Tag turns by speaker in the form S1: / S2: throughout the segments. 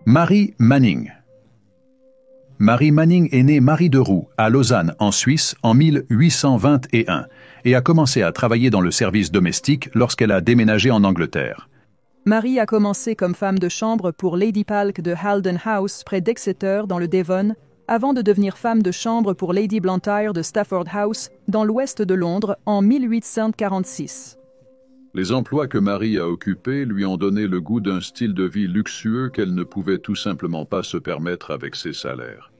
S1: Marie Manning. Marie Manning est née Marie de Roux, à Lausanne, en Suisse, en 1821, et a commencé à travailler dans le service domestique lorsqu'elle a déménagé en Angleterre.
S2: Marie a commencé comme femme de chambre pour Lady Palk de Halden House, près d'Exeter, dans le Devon, avant de devenir femme de chambre pour Lady Blantyre de Stafford House, dans l'ouest de Londres, en 1846.
S3: Les emplois que Marie a occupés lui ont donné le goût d'un style de vie luxueux qu'elle ne pouvait tout simplement pas se permettre avec ses salaires.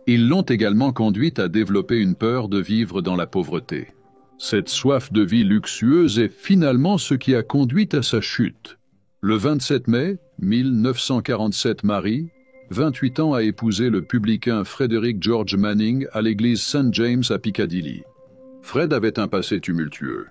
S3: Ils l'ont également conduite à développer une peur de vivre dans la pauvreté. Cette soif de vie luxueuse est finalement ce qui a conduit à sa chute. Le 27 mai 1947, Marie, 28 ans, a épousé le publicain Frederick George Manning à l'église St. James à Piccadilly. Fred avait un passé tumultueux.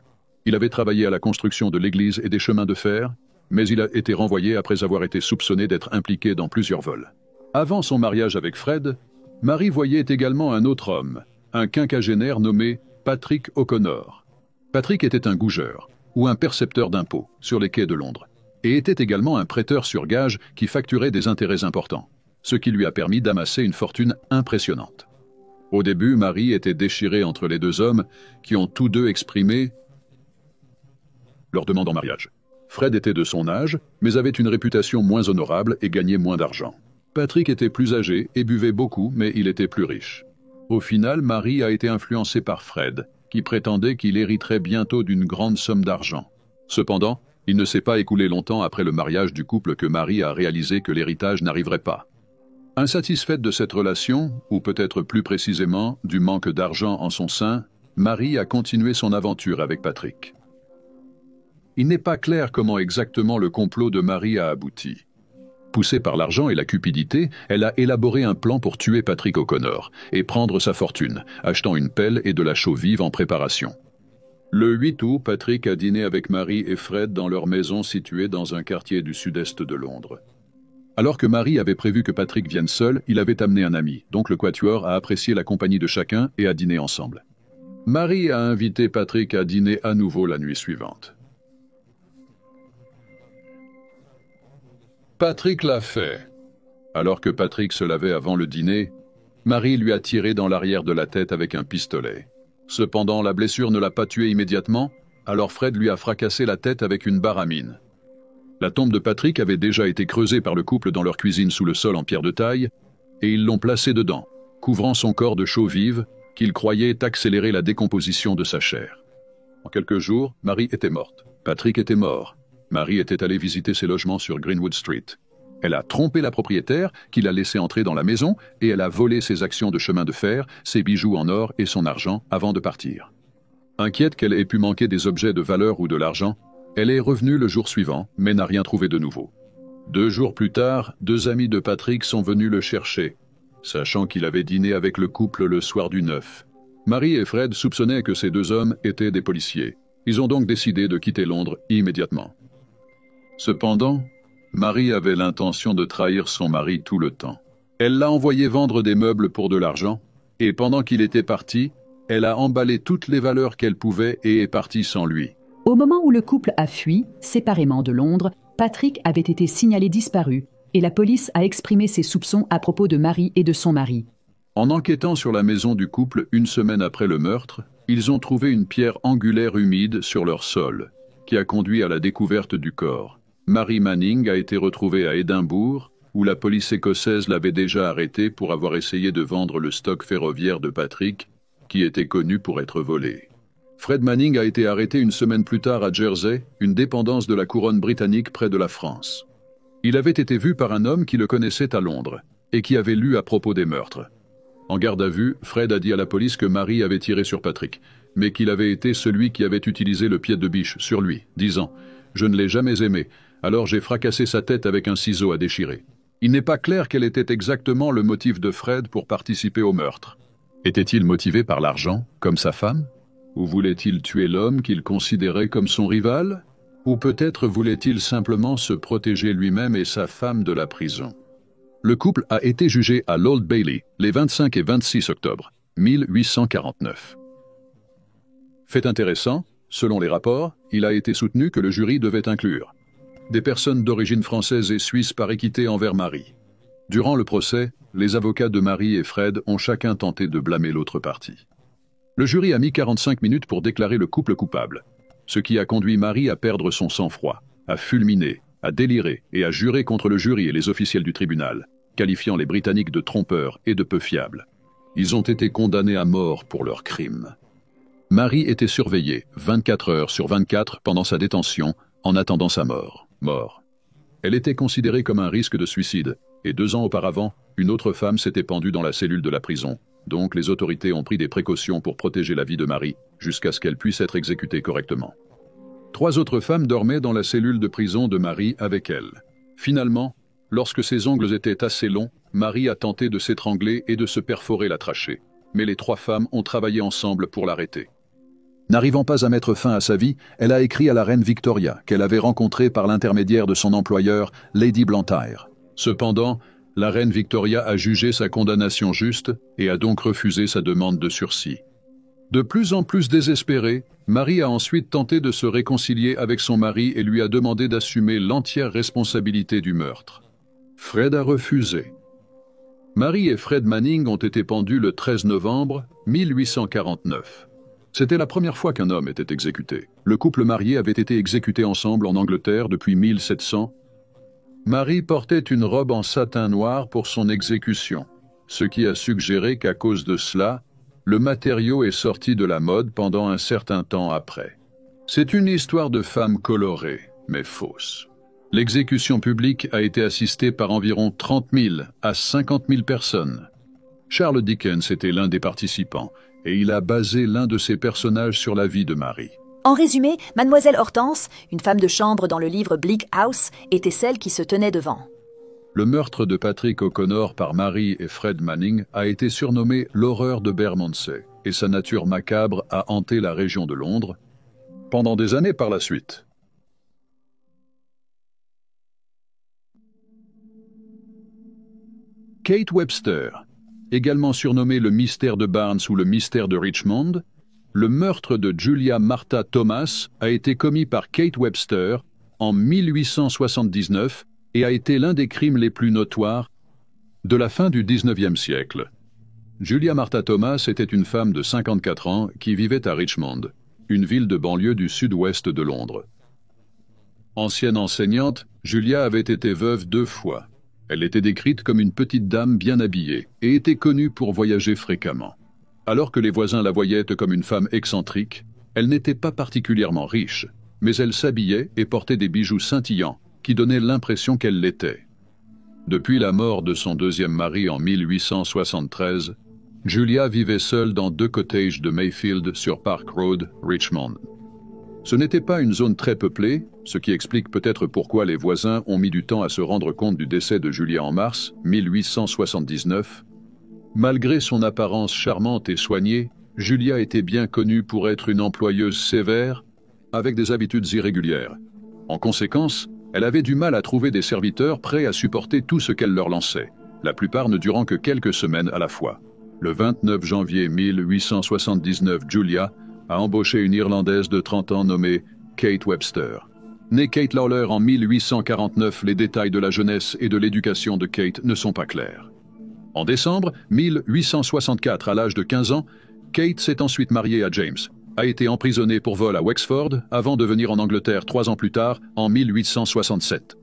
S3: Il avait travaillé à la construction de l'église et des chemins de fer, mais il a été renvoyé après avoir été soupçonné d'être impliqué dans plusieurs vols. Avant son mariage avec Fred, Marie voyait également un autre homme, un quinquagénaire nommé Patrick O'Connor. Patrick était un gougeur, ou un percepteur d'impôts, sur les quais de Londres, et était également un prêteur sur gage qui facturait des intérêts importants, ce qui lui a permis d'amasser une fortune impressionnante. Au début, Marie était déchirée entre les deux hommes qui ont tous deux exprimé leur demande en mariage. Fred était de son âge, mais avait une réputation moins honorable et gagnait moins d'argent. Patrick était plus âgé et buvait beaucoup, mais il était plus riche. Au final, Marie a été influencée par Fred, qui prétendait qu'il hériterait bientôt d'une grande somme d'argent. Cependant, il ne s'est pas écoulé longtemps après le mariage du couple que Marie a réalisé que l'héritage n'arriverait pas. Insatisfaite de cette relation, ou peut-être plus précisément du manque d'argent en son sein, Marie a continué son aventure avec Patrick. Il n'est pas clair comment exactement le complot de Marie a abouti. Poussée par l'argent et la cupidité, elle a élaboré un plan pour tuer Patrick O'Connor et prendre sa fortune, achetant une pelle et de la chaux vive en préparation. Le 8 août, Patrick a dîné avec Marie et Fred dans leur maison située dans un quartier du sud-est de Londres. Alors que Marie avait prévu que Patrick vienne seul, il avait amené un ami, donc le quatuor a apprécié la compagnie de chacun et a dîné ensemble. Marie a invité Patrick à dîner à nouveau la nuit suivante. Patrick l'a fait. Alors que Patrick se lavait avant le dîner, Marie lui a tiré dans l'arrière de la tête avec un pistolet. Cependant, la blessure ne l'a pas tué immédiatement, alors Fred lui a fracassé la tête avec une barre à mine. La tombe de Patrick avait déjà été creusée par le couple dans leur cuisine sous le sol en pierre de taille, et ils l'ont placé dedans, couvrant son corps de chaux vive qu'ils croyaient accélérer la décomposition de sa chair. En quelques jours, Marie était morte. Patrick était mort. Marie était allée visiter ses logements sur Greenwood Street. Elle a trompé la propriétaire, qui l'a laissé entrer dans la maison, et elle a volé ses actions de chemin de fer, ses bijoux en or et son argent avant de partir. Inquiète qu'elle ait pu manquer des objets de valeur ou de l'argent, elle est revenue le jour suivant, mais n'a rien trouvé de nouveau. 2 jours plus tard, 2 amis de Patrick sont venus le chercher, sachant qu'il avait dîné avec le couple le soir du 9. Marie et Fred soupçonnaient que ces 2 hommes étaient des policiers. Ils ont donc décidé de quitter Londres immédiatement. Cependant, Marie avait l'intention de trahir son mari tout le temps. Elle l'a envoyé vendre des meubles pour de l'argent, et pendant qu'il était parti, elle a emballé toutes les valeurs qu'elle pouvait et est partie sans lui.
S4: Au moment où le couple a fui, séparément de Londres, Patrick avait été signalé disparu, et la police a exprimé ses soupçons à propos de Marie et de son mari.
S3: En enquêtant sur la maison du couple 1 semaine après le meurtre, ils ont trouvé une pierre angulaire humide sur leur sol, qui a conduit à la découverte du corps. Marie Manning a été retrouvée à Édimbourg, où la police écossaise l'avait déjà arrêtée pour avoir essayé de vendre le stock ferroviaire de Patrick, qui était connu pour être volé. Fred Manning a été arrêté 1 semaine plus tard à Jersey, une dépendance de la couronne britannique près de la France. Il avait été vu par un homme qui le connaissait à Londres, et qui avait lu à propos des meurtres. En garde à vue, Fred a dit à la police que Marie avait tiré sur Patrick, mais qu'il avait été celui qui avait utilisé le pied de biche sur lui, disant « Je ne l'ai jamais aimé, alors j'ai fracassé sa tête avec un ciseau à déchirer ». Il n'est pas clair quel était exactement le motif de Fred pour participer au meurtre. Était-il motivé par l'argent, comme sa femme? Ou voulait-il tuer l'homme qu'il considérait comme son rival? Ou peut-être voulait-il simplement se protéger lui-même et sa femme de la prison? Le couple a été jugé à l'Old Bailey les 25 et 26 octobre 1849. Fait intéressant, selon les rapports, il a été soutenu que le jury devait inclure des personnes d'origine française et suisse par équité envers Marie. Durant le procès, les avocats de Marie et Fred ont chacun tenté de blâmer l'autre partie. Le jury a mis 45 minutes pour déclarer le couple coupable, ce qui a conduit Marie à perdre son sang-froid, à fulminer, à délirer et à jurer contre le jury et les officiels du tribunal, qualifiant les Britanniques de trompeurs et de peu fiables. Ils ont été condamnés à mort pour leurs crimes. Marie était surveillée 24 heures sur 24 pendant sa détention en attendant sa mort. Elle était considérée comme un risque de suicide, et 2 ans auparavant, une autre femme s'était pendue dans la cellule de la prison. Donc les autorités ont pris des précautions pour protéger la vie de Marie, jusqu'à ce qu'elle puisse être exécutée correctement. 3 autres femmes dormaient dans la cellule de prison de Marie avec elle. Finalement, lorsque ses ongles étaient assez longs, Marie a tenté de s'étrangler et de se perforer la trachée. Mais les 3 femmes ont travaillé ensemble pour l'arrêter. N'arrivant pas à mettre fin à sa vie, elle a écrit à la reine Victoria, qu'elle avait rencontrée par l'intermédiaire de son employeur, Lady Blantyre. Cependant, la reine Victoria a jugé sa condamnation juste et a donc refusé sa demande de sursis. De plus en plus désespérée, Marie a ensuite tenté de se réconcilier avec son mari et lui a demandé d'assumer l'entière responsabilité du meurtre. Fred a refusé. Marie et Fred Manning ont été pendus le 13 novembre 1849. C'était la première fois qu'un homme était exécuté. Le couple marié avait été exécuté ensemble en Angleterre depuis 1700. Marie portait une robe en satin noir pour son exécution, ce qui a suggéré qu'à cause de cela, le matériau est sorti de la mode pendant un certain temps après. C'est une histoire de femme colorée, mais fausse. L'exécution publique a été assistée par environ 30 000 à 50 000 personnes. Charles Dickens était l'un des participants, et il a basé l'un de ses personnages sur la vie de Marie.
S5: En résumé, Mademoiselle Hortense, une femme de chambre dans le livre Bleak House, était celle qui se tenait devant.
S3: Le meurtre de Patrick O'Connor par Marie et Fred Manning a été surnommé l'horreur de Bermondsey, et sa nature macabre a hanté la région de Londres pendant des années par la suite. Kate Webster, également surnommée le mystère de Barnes ou le mystère de Richmond, le meurtre de Julia Martha Thomas a été commis par Kate Webster en 1879 et a été l'un des crimes les plus notoires de la fin du XIXe siècle. Julia Martha Thomas était une femme de 54 ans qui vivait à Richmond, une ville de banlieue du sud-ouest de Londres. Ancienne enseignante, Julia avait été veuve 2 fois. Elle était décrite comme une petite dame bien habillée et était connue pour voyager fréquemment. Alors que les voisins la voyaient comme une femme excentrique, elle n'était pas particulièrement riche, mais elle s'habillait et portait des bijoux scintillants qui donnaient l'impression qu'elle l'était. Depuis la mort de son 2e mari en 1873, Julia vivait seule dans 2 cottages de Mayfield sur Park Road, Richmond. Ce n'était pas une zone très peuplée, ce qui explique peut-être pourquoi les voisins ont mis du temps à se rendre compte du décès de Julia en mars 1879. Malgré son apparence charmante et soignée, Julia était bien connue pour être une employeuse sévère, avec des habitudes irrégulières. En conséquence, elle avait du mal à trouver des serviteurs prêts à supporter tout ce qu'elle leur lançait, la plupart ne durant que quelques semaines à la fois. Le 29 janvier 1879, Julia a embauché une Irlandaise de 30 ans nommée Kate Webster. Née Kate Lawler en 1849, les détails de la jeunesse et de l'éducation de Kate ne sont pas clairs. En décembre 1864, à l'âge de 15 ans, Kate s'est ensuite mariée à James, a été emprisonnée pour vol à Wexford avant de venir en Angleterre 3 ans plus tard, en 1867.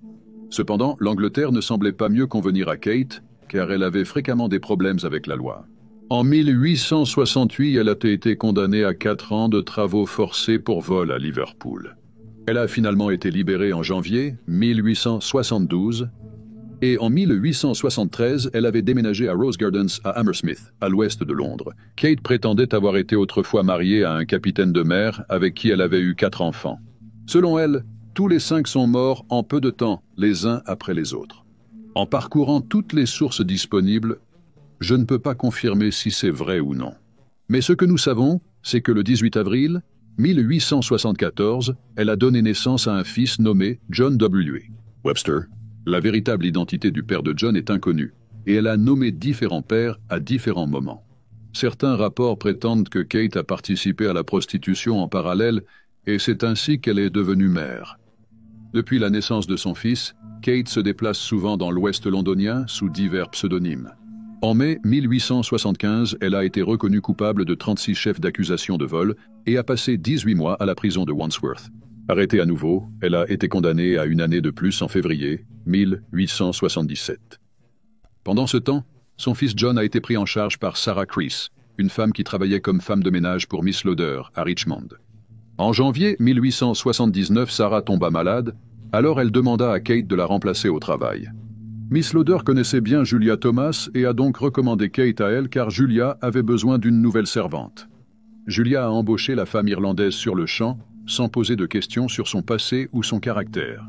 S3: Cependant, l'Angleterre ne semblait pas mieux convenir à Kate, car elle avait fréquemment des problèmes avec la loi. En 1868, elle a été condamnée à 4 ans de travaux forcés pour vol à Liverpool. Elle a finalement été libérée en janvier 1872 et en 1873, elle avait déménagé à Rose Gardens à Hammersmith, à l'ouest de Londres. Kate prétendait avoir été autrefois mariée à un capitaine de mer avec qui elle avait eu 4 enfants. Selon elle, tous les 5 sont morts en peu de temps, les uns après les autres. En parcourant toutes les sources disponibles, je ne peux pas confirmer si c'est vrai ou non. Mais ce que nous savons, c'est que le 18 avril 1874, elle a donné naissance à un fils nommé John W. Webster. La véritable identité du père de John est inconnue, et elle a nommé différents pères à différents moments. Certains rapports prétendent que Kate a participé à la prostitution en parallèle, et c'est ainsi qu'elle est devenue mère. Depuis la naissance de son fils, Kate se déplace souvent dans l'ouest londonien sous divers pseudonymes. En mai 1875, elle a été reconnue coupable de 36 chefs d'accusation de vol et a passé 18 mois à la prison de Wandsworth. Arrêtée à nouveau, elle a été condamnée à une année de plus en février 1877. Pendant ce temps, son fils John a été pris en charge par Sarah Creese, une femme qui travaillait comme femme de ménage pour Miss Lauder à Richmond. En janvier 1879, Sarah tomba malade, alors elle demanda à Kate de la remplacer au travail. Miss Lauder connaissait bien Julia Thomas et a donc recommandé Kate à elle car Julia avait besoin d'une nouvelle servante. Julia a embauché la femme irlandaise sur le champ, sans poser de questions sur son passé ou son caractère.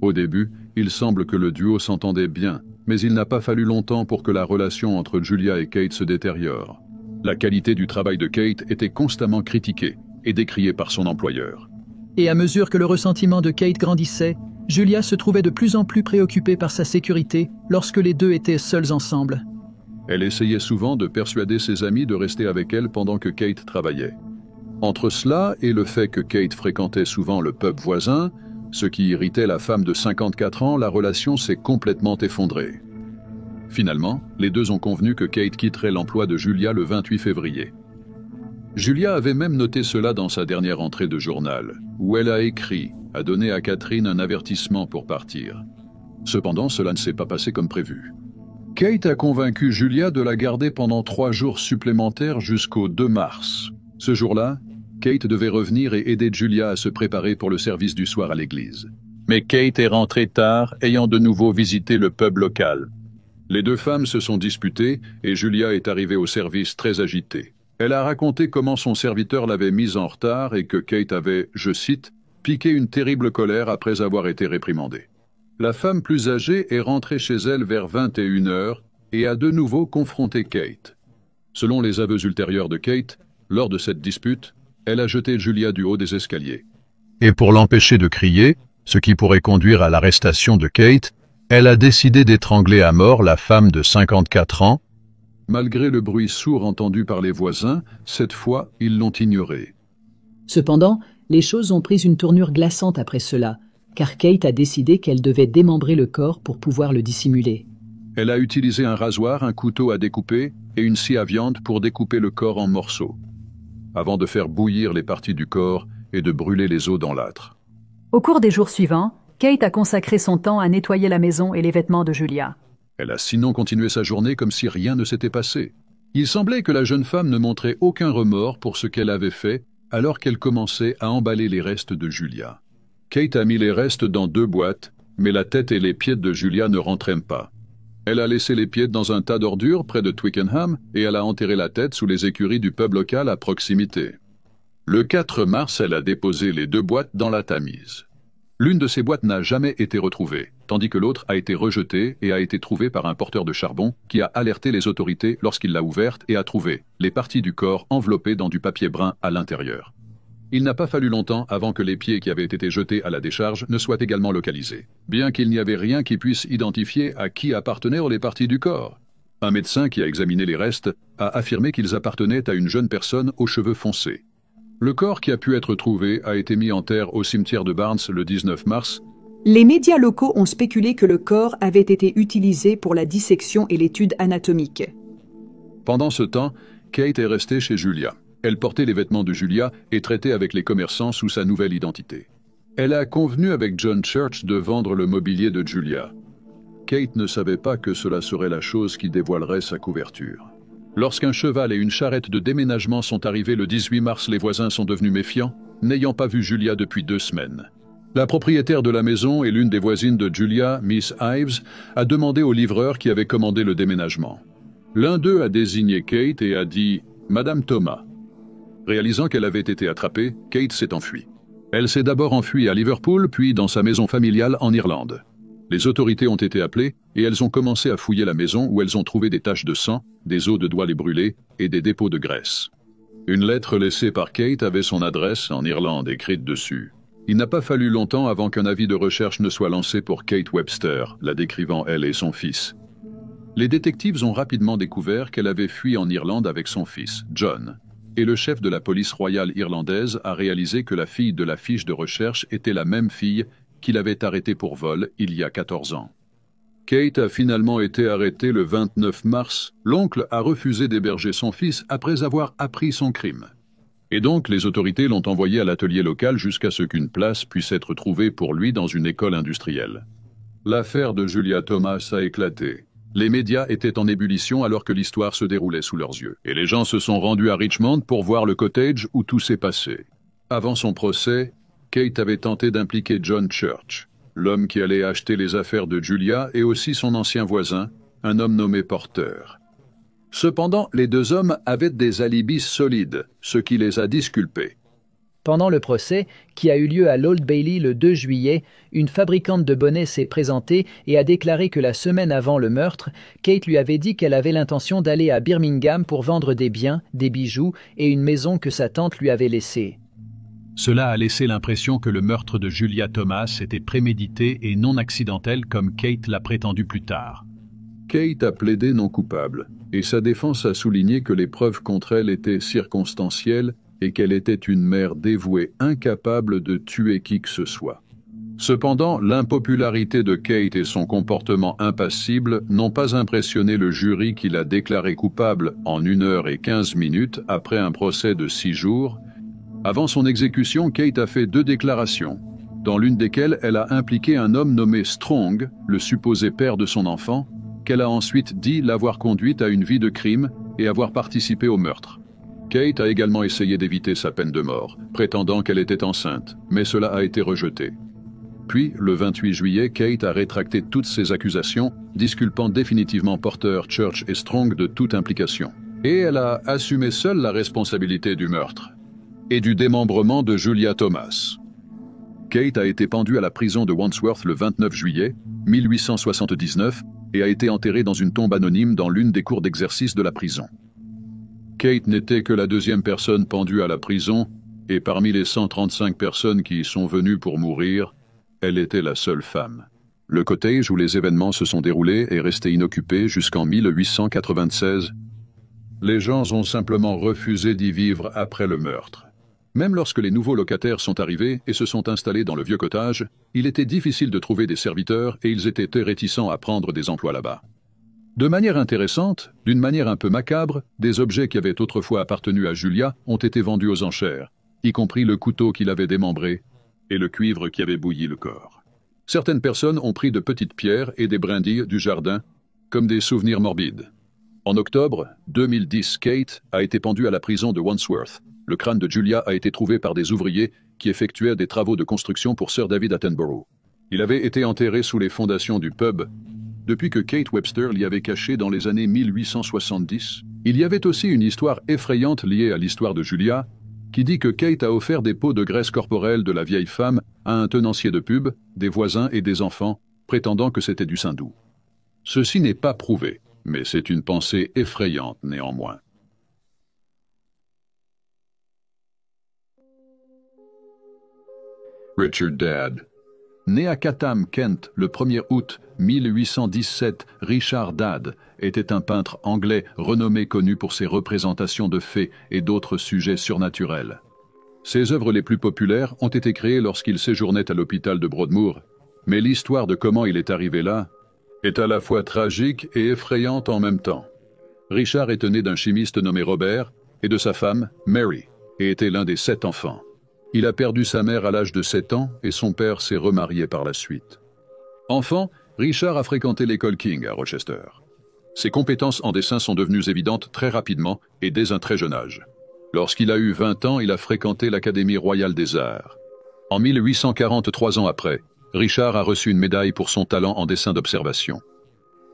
S3: Au début, il semble que le duo s'entendait bien, mais il n'a pas fallu longtemps pour que la relation entre Julia et Kate se détériore. La qualité du travail de Kate était constamment critiquée et décriée par son employeur.
S2: Et à mesure que le ressentiment de Kate grandissait, Julia se trouvait de plus en plus préoccupée par sa sécurité lorsque les deux étaient seuls ensemble.
S3: Elle essayait souvent de persuader ses amis de rester avec elle pendant que Kate travaillait. Entre cela et le fait que Kate fréquentait souvent le pub voisin, ce qui irritait la femme de 54 ans, la relation s'est complètement effondrée. Finalement, les deux ont convenu que Kate quitterait l'emploi de Julia le 28 février. Julia avait même noté cela dans sa dernière entrée de journal, où elle a écrit, a donné à Catherine un avertissement pour partir. Cependant, cela ne s'est pas passé comme prévu. Kate a convaincu Julia de la garder pendant 3 jours supplémentaires jusqu'au 2 mars. Ce jour-là, Kate devait revenir et aider Julia à se préparer pour le service du soir à l'église. Mais Kate est rentrée tard, ayant de nouveau visité le pub local. Les deux femmes se sont disputées et Julia est arrivée au service très agitée. Elle a raconté comment son serviteur l'avait mise en retard et que Kate avait, je cite, « piqué une terrible colère après avoir été réprimandée ». La femme plus âgée est rentrée chez elle vers 21h et a de nouveau confronté Kate. Selon les aveux ultérieurs de Kate, lors de cette dispute, elle a jeté Julia du haut des escaliers. Et pour l'empêcher de crier, ce qui pourrait conduire à l'arrestation de Kate, elle a décidé d'étrangler à mort la femme de 54 ans. Malgré le bruit sourd entendu par les voisins, cette fois, ils l'ont ignoré.
S4: Cependant, les choses ont pris une tournure glaçante après cela, car Kate a décidé qu'elle devait démembrer le corps pour pouvoir le dissimuler.
S3: Elle a utilisé un rasoir, un couteau à découper et une scie à viande pour découper le corps en morceaux, avant de faire bouillir les parties du corps et de brûler les os dans l'âtre.
S2: Au cours des jours suivants, Kate a consacré son temps à nettoyer la maison et les vêtements de Julia.
S3: Elle a sinon continué sa journée comme si rien ne s'était passé. Il semblait que la jeune femme ne montrait aucun remords pour ce qu'elle avait fait alors qu'elle commençait à emballer les restes de Julia. Kate a mis les restes dans 2 boîtes, mais la tête et les pieds de Julia ne rentraient pas. Elle a laissé les pieds dans un tas d'ordures près de Twickenham et elle a enterré la tête sous les écuries du pub local à proximité. Le 4 mars, elle a déposé les 2 boîtes dans la Tamise. L'une de ces boîtes n'a jamais été retrouvée, tandis que l'autre a été rejetée et a été trouvée par un porteur de charbon qui a alerté les autorités lorsqu'il l'a ouverte et a trouvé les parties du corps enveloppées dans du papier brun à l'intérieur. Il n'a pas fallu longtemps avant que les pieds qui avaient été jetés à la décharge ne soient également localisés, bien qu'il n'y avait rien qui puisse identifier à qui appartenaient les parties du corps. Un médecin qui a examiné les restes a affirmé qu'ils appartenaient à une jeune personne aux cheveux foncés. Le corps qui a pu être trouvé a été mis en terre au cimetière de Barnes le 19 mars.
S2: Les médias locaux ont spéculé que le corps avait été utilisé pour la dissection et l'étude anatomique.
S3: Pendant ce temps, Kate est restée chez Julia. Elle portait les vêtements de Julia et traitait avec les commerçants sous sa nouvelle identité. Elle a convenu avec John Church de vendre le mobilier de Julia. Kate ne savait pas que cela serait la chose qui dévoilerait sa couverture. Lorsqu'un cheval et une charrette de déménagement sont arrivés le 18 mars, les voisins sont devenus méfiants, n'ayant pas vu Julia depuis 2 semaines. La propriétaire de la maison et l'une des voisines de Julia, Miss Ives, a demandé au livreur qui avait commandé le déménagement. L'un d'eux a désigné Kate et a dit « Madame Thomas ». Réalisant qu'elle avait été attrapée, Kate s'est enfuie. Elle s'est d'abord enfuie à Liverpool, puis dans sa maison familiale en Irlande. Les autorités ont été appelées et elles ont commencé à fouiller la maison où elles ont trouvé des taches de sang, des os de doigts brûlés et des dépôts de graisse. Une lettre laissée par Kate avait son adresse en Irlande écrite dessus. Il n'a pas fallu longtemps avant qu'un avis de recherche ne soit lancé pour Kate Webster, la décrivant elle et son fils. Les détectives ont rapidement découvert qu'elle avait fui en Irlande avec son fils, John, et le chef de la police royale irlandaise a réalisé que la fille de la fiche de recherche était la même fille qu'il avait arrêté pour vol il y a 14 ans. Kate a finalement été arrêtée le 29 mars. L'oncle a refusé d'héberger son fils après avoir appris son crime. Et donc, les autorités l'ont envoyé à l'atelier local jusqu'à ce qu'une place puisse être trouvée pour lui dans une école industrielle. L'affaire de Julia Thomas a éclaté. Les médias étaient en ébullition alors que l'histoire se déroulait sous leurs yeux. Et les gens se sont rendus à Richmond pour voir le cottage où tout s'est passé. Avant son procès, Kate avait tenté d'impliquer John Church, l'homme qui allait acheter les affaires de Julia, et aussi son ancien voisin, un homme nommé Porter. Cependant, les deux hommes avaient des alibis solides, ce qui les a disculpés.
S6: Pendant le procès, qui a eu lieu à l'Old Bailey le 2 juillet, une fabricante de bonnets s'est présentée et a déclaré que la semaine avant le meurtre, Kate lui avait dit qu'elle avait l'intention d'aller à Birmingham pour vendre des biens, des bijoux et une maison que sa tante lui avait laissée.
S1: Cela a laissé l'impression que le meurtre de Julia Thomas était prémédité et non accidentel comme Kate l'a prétendu plus tard.
S3: Kate a plaidé non coupable, et sa défense a souligné que les preuves contre elle étaient circonstancielles et qu'elle était une mère dévouée incapable de tuer qui que ce soit. Cependant, l'impopularité de Kate et son comportement impassible n'ont pas impressionné le jury qui l'a déclarée coupable en 1 heure et 15 minutes après un procès de 6 jours. Avant son exécution, Kate a fait 2 déclarations, dans l'une desquelles elle a impliqué un homme nommé Strong, le supposé père de son enfant, qu'elle a ensuite dit l'avoir conduite à une vie de crime et avoir participé au meurtre. Kate a également essayé d'éviter sa peine de mort, prétendant qu'elle était enceinte, mais cela a été rejeté. Puis, le 28 juillet, Kate a rétracté toutes ses accusations, disculpant définitivement Porter, Church et Strong de toute implication. Et elle a assumé seule la responsabilité du meurtre et du démembrement de Julia Thomas. Kate a été pendue à la prison de Wandsworth le 29 juillet 1879 et a été enterrée dans une tombe anonyme dans l'une des cours d'exercice de la prison. Kate n'était que la 2e personne pendue à la prison, et parmi les 135 personnes qui y sont venues pour mourir, elle était la seule femme. Le cottage où les événements se sont déroulés est resté inoccupé jusqu'en 1896. Les gens ont simplement refusé d'y vivre après le meurtre. Même lorsque les nouveaux locataires sont arrivés et se sont installés dans le vieux cottage, il était difficile de trouver des serviteurs et ils étaient très réticents à prendre des emplois là-bas. De manière intéressante, d'une manière un peu macabre, des objets qui avaient autrefois appartenu à Julia ont été vendus aux enchères, y compris le couteau qui l'avait démembré et le cuivre qui avait bouilli le corps. Certaines personnes ont pris de petites pierres et des brindilles du jardin comme des souvenirs morbides. En octobre 2010, Kate a été pendue à la prison de Wandsworth. Le crâne de Julia a été trouvé par des ouvriers qui effectuaient des travaux de construction pour Sir David Attenborough. Il avait été enterré sous les fondations du pub depuis que Kate Webster l'y avait caché dans les années 1870. Il y avait aussi une histoire effrayante liée à l'histoire de Julia, qui dit que Kate a offert des pots de graisse corporelle de la vieille femme à un tenancier de pub, des voisins et des enfants, prétendant que c'était du saindoux. Ceci n'est pas prouvé, mais c'est une pensée effrayante néanmoins. Richard Dadd. Né à Chatham, Kent, le 1er août 1817, Richard Dadd était un peintre anglais renommé connu pour ses représentations de fées et d'autres sujets surnaturels. Ses œuvres les plus populaires ont été créées lorsqu'il séjournait à l'hôpital de Broadmoor, mais l'histoire de comment il est arrivé là est à la fois tragique et effrayante en même temps. Richard était né d'un chimiste nommé Robert et de sa femme, Mary, et était l'un des 7 enfants. Il a perdu sa mère à l'âge de 7 ans et son père s'est remarié par la suite. Enfant, Richard a fréquenté l'école King à Rochester. Ses compétences en dessin sont devenues évidentes très rapidement et dès un très jeune âge. Lorsqu'il a eu 20 ans, il a fréquenté l'Académie royale des arts. En 1840, 3 ans après, Richard a reçu une médaille pour son talent en dessin d'observation.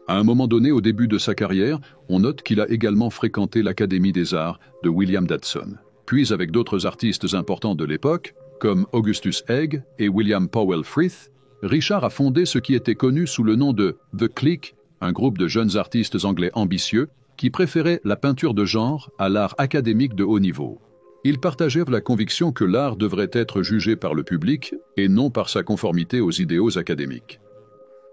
S3: À un moment donné, au début de sa carrière, on note qu'il a également fréquenté l'Académie des arts de William Dadson. Puis avec d'autres artistes importants de l'époque, comme Augustus Egg et William Powell Frith, Richard a fondé ce qui était connu sous le nom de The Clique, un groupe de jeunes artistes anglais ambitieux qui préféraient la peinture de genre à l'art académique de haut niveau. Ils partagèrent la conviction que l'art devrait être jugé par le public et non par sa conformité aux idéaux académiques.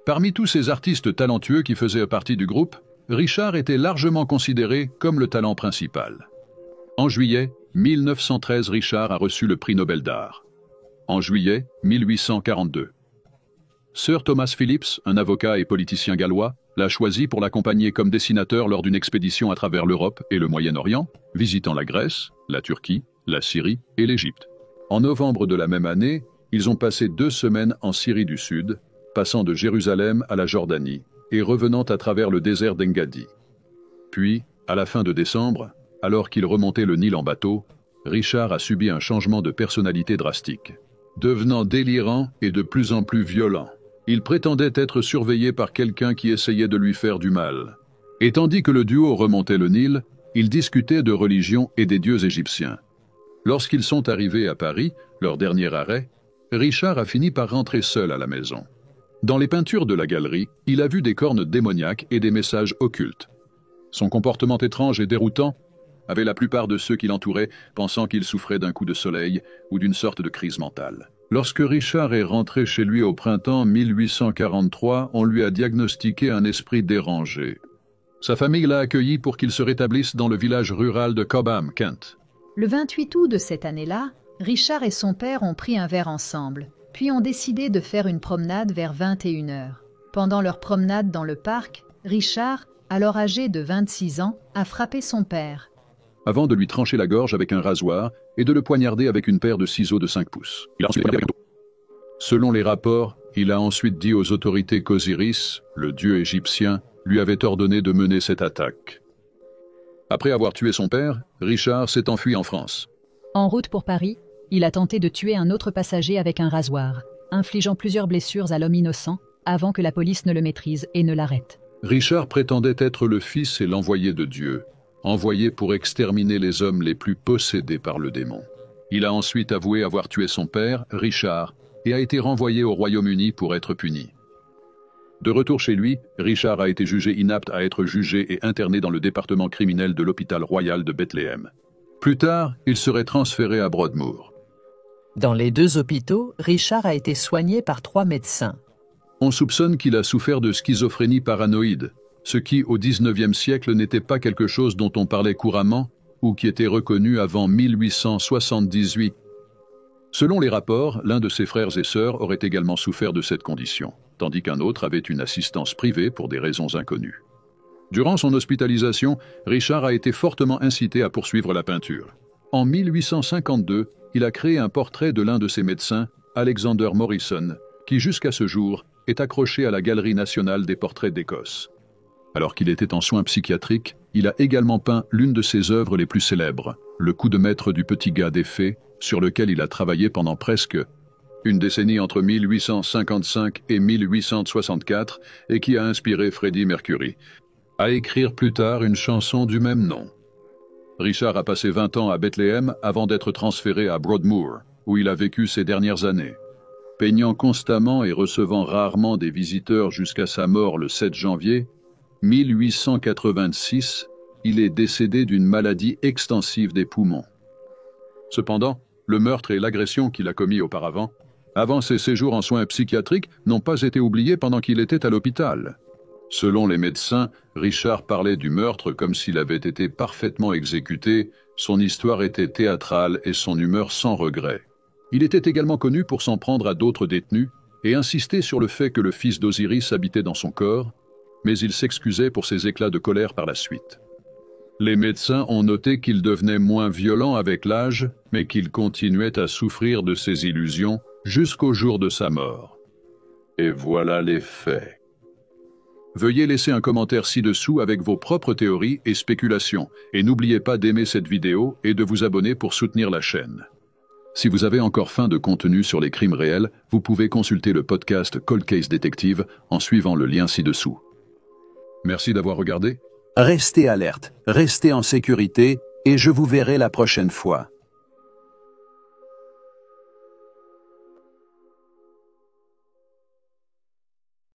S3: Parmi tous ces artistes talentueux qui faisaient partie du groupe, Richard était largement considéré comme le talent principal. En juillet 1913, Richard a reçu le prix Nobel d'art. En juillet 1842, Sir Thomas Phillips, un avocat et politicien gallois, l'a choisi pour l'accompagner comme dessinateur lors d'une expédition à travers l'Europe et le Moyen-Orient, visitant la Grèce, la Turquie, la Syrie et l'Égypte. En novembre de la même année, ils ont passé 2 semaines en Syrie du Sud, passant de Jérusalem à la Jordanie et revenant à travers le désert d'Engadi. Puis, à la fin de décembre, alors qu'il remontait le Nil en bateau, Richard a subi un changement de personnalité drastique. Devenant délirant et de plus en plus violent, il prétendait être surveillé par quelqu'un qui essayait de lui faire du mal. Et tandis que le duo remontait le Nil, ils discutaient de religion et des dieux égyptiens. Lorsqu'ils sont arrivés à Paris, leur dernier arrêt, Richard a fini par rentrer seul à la maison. Dans les peintures de la galerie, il a vu des cornes démoniaques et des messages occultes. Son comportement étrange et déroutant avait la plupart de ceux qui l'entouraient pensant qu'il souffrait d'un coup de soleil ou d'une sorte de crise mentale. Lorsque Richard est rentré chez lui au printemps 1843, on lui a diagnostiqué un esprit dérangé. Sa famille l'a accueilli pour qu'il se rétablisse dans le village rural de Cobham, Kent.
S4: Le 28 août de cette année-là, Richard et son père ont pris un verre ensemble, puis ont décidé de faire une promenade vers 21h. Pendant leur promenade dans le parc, Richard, alors âgé de 26 ans, a frappé son père.
S3: Avant de lui trancher la gorge avec un rasoir et de le poignarder avec une paire de ciseaux de 5 pouces. Selon les rapports, il a ensuite dit aux autorités qu'Osiris, le dieu égyptien, lui avait ordonné de mener cette attaque. Après avoir tué son père, Richard s'est enfui en France.
S4: En route pour Paris, il a tenté de tuer un autre passager avec un rasoir, infligeant plusieurs blessures à l'homme innocent avant que la police ne le maîtrise et ne l'arrête.
S3: Richard prétendait être le fils et l'envoyé de Dieu, envoyé pour exterminer les hommes les plus possédés par le démon. Il a ensuite avoué avoir tué son père, Richard, et a été renvoyé au Royaume-Uni pour être puni. De retour chez lui, Richard a été jugé inapte à être jugé et interné dans le département criminel de l'hôpital royal de Bethléem. Plus tard, il serait transféré à Broadmoor.
S6: Dans les 2 hôpitaux, Richard a été soigné par 3 médecins.
S3: On soupçonne qu'il a souffert de schizophrénie paranoïde, ce qui, au XIXe siècle, n'était pas quelque chose dont on parlait couramment ou qui était reconnu avant 1878. Selon les rapports, l'un de ses frères et sœurs aurait également souffert de cette condition, tandis qu'un autre avait une assistance privée pour des raisons inconnues. Durant son hospitalisation, Richard a été fortement incité à poursuivre la peinture. En 1852, il a créé un portrait de l'un de ses médecins, Alexander Morrison, qui jusqu'à ce jour est accroché à la Galerie nationale des portraits d'Écosse. Alors qu'il était en soins psychiatriques, il a également peint l'une de ses œuvres les plus célèbres, Le coup de maître du petit gars des fées, sur lequel il a travaillé pendant presque une décennie entre 1855 et 1864 et qui a inspiré Freddie Mercury à écrire plus tard une chanson du même nom. Richard a passé 20 ans à Bethléem avant d'être transféré à Broadmoor, où il a vécu ses dernières années. Peignant constamment et recevant rarement des visiteurs jusqu'à sa mort le 7 janvier 1886, il est décédé d'une maladie extensive des poumons. Cependant, le meurtre et l'agression qu'il a commis auparavant, avant ses séjours en soins psychiatriques, n'ont pas été oubliés pendant qu'il était à l'hôpital. Selon les médecins, Richard parlait du meurtre comme s'il avait été parfaitement exécuté, son histoire était théâtrale et son humeur sans regret. Il était également connu pour s'en prendre à d'autres détenus et insister sur le fait que le fils d'Osiris habitait dans son corps, mais il s'excusait pour ses éclats de colère par la suite. Les médecins ont noté qu'il devenait moins violent avec l'âge, mais qu'il continuait à souffrir de ses illusions jusqu'au jour de sa mort. Et voilà les faits. Veuillez laisser un commentaire ci-dessous avec vos propres théories et spéculations, et n'oubliez pas d'aimer cette vidéo et de vous abonner pour soutenir la chaîne. Si vous avez encore faim de contenu sur les crimes réels, vous pouvez consulter le podcast Cold Case Detective en suivant le lien ci-dessous. Merci d'avoir regardé.
S1: Restez alerte, restez en sécurité, et je vous verrai la prochaine fois.